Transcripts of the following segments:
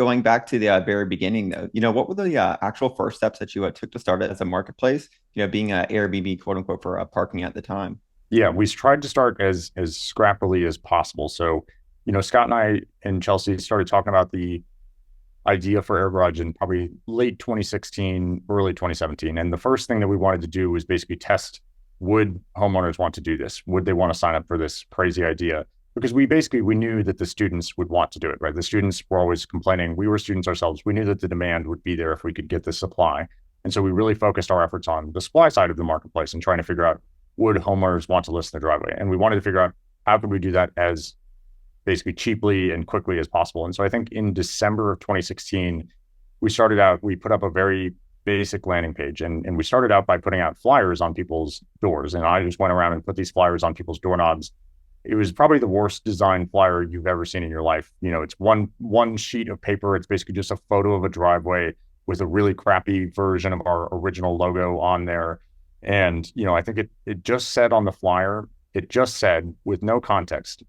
Going back to the very beginning, though, what were the actual first steps that you took to start it as a marketplace? Being a Airbnb, quote unquote, for parking at the time. Yeah, we tried to start as scrappily as possible. So, Scott and I and Chelsea started talking about the idea for AirGarage in probably late 2016, early 2017. And the first thing that we wanted to do was basically test, would homeowners want to do this? Would they want to sign up for this crazy idea? Because we knew that the students would want to do it, right? The students were always complaining. We were students ourselves. We knew that the demand would be there if we could get the supply. And so we really focused our efforts on the supply side of the marketplace and trying to figure out, would homeowners want to list their driveway? And we wanted to figure out how could we do that as basically cheaply and quickly as possible. And so I think in December of 2016, we put up a very basic landing page. And we started out by putting out flyers on people's doors. And I just went around and put these flyers on people's doorknobs. It was probably the worst designed flyer you've ever seen in your life. It's one sheet of paper. It's basically just a photo of a driveway with a really crappy version of our original logo on there. And, I think it just said on the flyer, it just said with no context,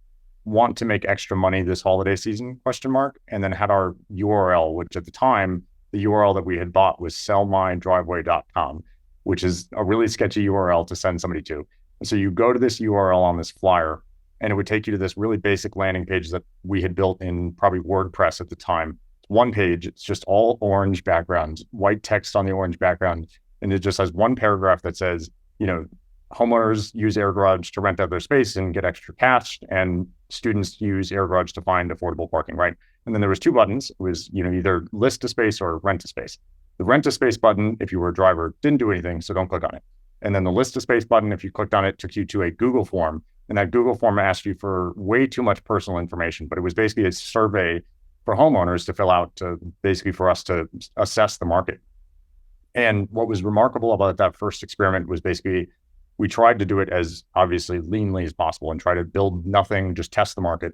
want to make extra money this holiday season, question mark, and then had our URL, which at the time, the URL that we had bought was sellmydriveway.com, which is a really sketchy URL to send somebody to. And so you go to this URL on this flyer, and it would take you to this really basic landing page that we had built in probably WordPress at the time. One page, it's just all orange background, white text on the orange background. And it just has one paragraph that says, homeowners use AirGarage to rent out their space and get extra cash, and students use AirGarage to find affordable parking, right? And then there was two buttons. It was, either list a space or rent a space. The rent a space button, if you were a driver, didn't do anything, so don't click on it. And then the list a space button, if you clicked on it, took you to a Google form. And that Google form asked you for way too much personal information, but it was basically a survey for homeowners to fill out to basically for us to assess the market. And what was remarkable about that first experiment was basically we tried to do it as obviously leanly as possible and try to build nothing, just test the market.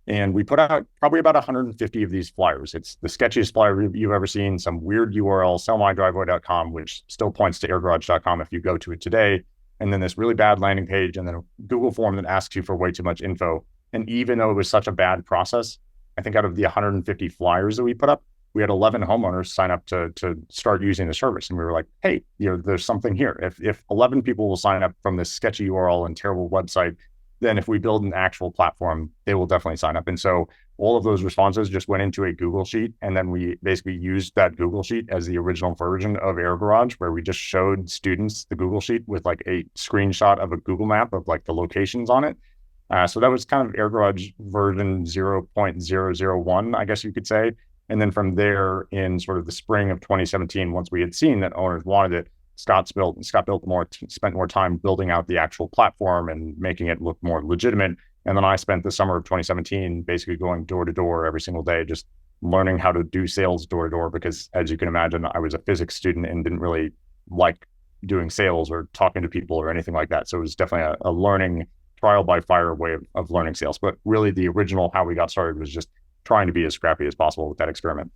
And we put out probably about 150 of these flyers. It's the sketchiest flyer you've ever seen, some weird URL, sellmydriveway.com, which still points to airgarage.com if you go to it today. And then this really bad landing page and then a Google form that asks you for way too much info. And even though it was such a bad process, I think out of the 150 flyers that we put up, we had 11 homeowners sign up to start using the service. And we were like, hey, there's something here. If 11 people will sign up from this sketchy URL and terrible website, then if we build an actual platform, they will definitely sign up. And so all of those responses just went into a Google Sheet. And then we basically used that Google Sheet as the original version of AirGarage, where we just showed students the Google Sheet with like a screenshot of a Google map of like the locations on it. So that was kind of AirGarage version 0.001, I guess you could say. And then from there, in sort of the spring of 2017, once we had seen that owners wanted it, Scott spent more time building out the actual platform and making it look more legitimate. And then I spent the summer of 2017 basically going door to door every single day, just learning how to do sales door to door, because as you can imagine, I was a physics student and didn't really like doing sales or talking to people or anything like that. So it was definitely a learning trial by fire way of learning sales. But really the original how we got started was just trying to be as scrappy as possible with that experiment.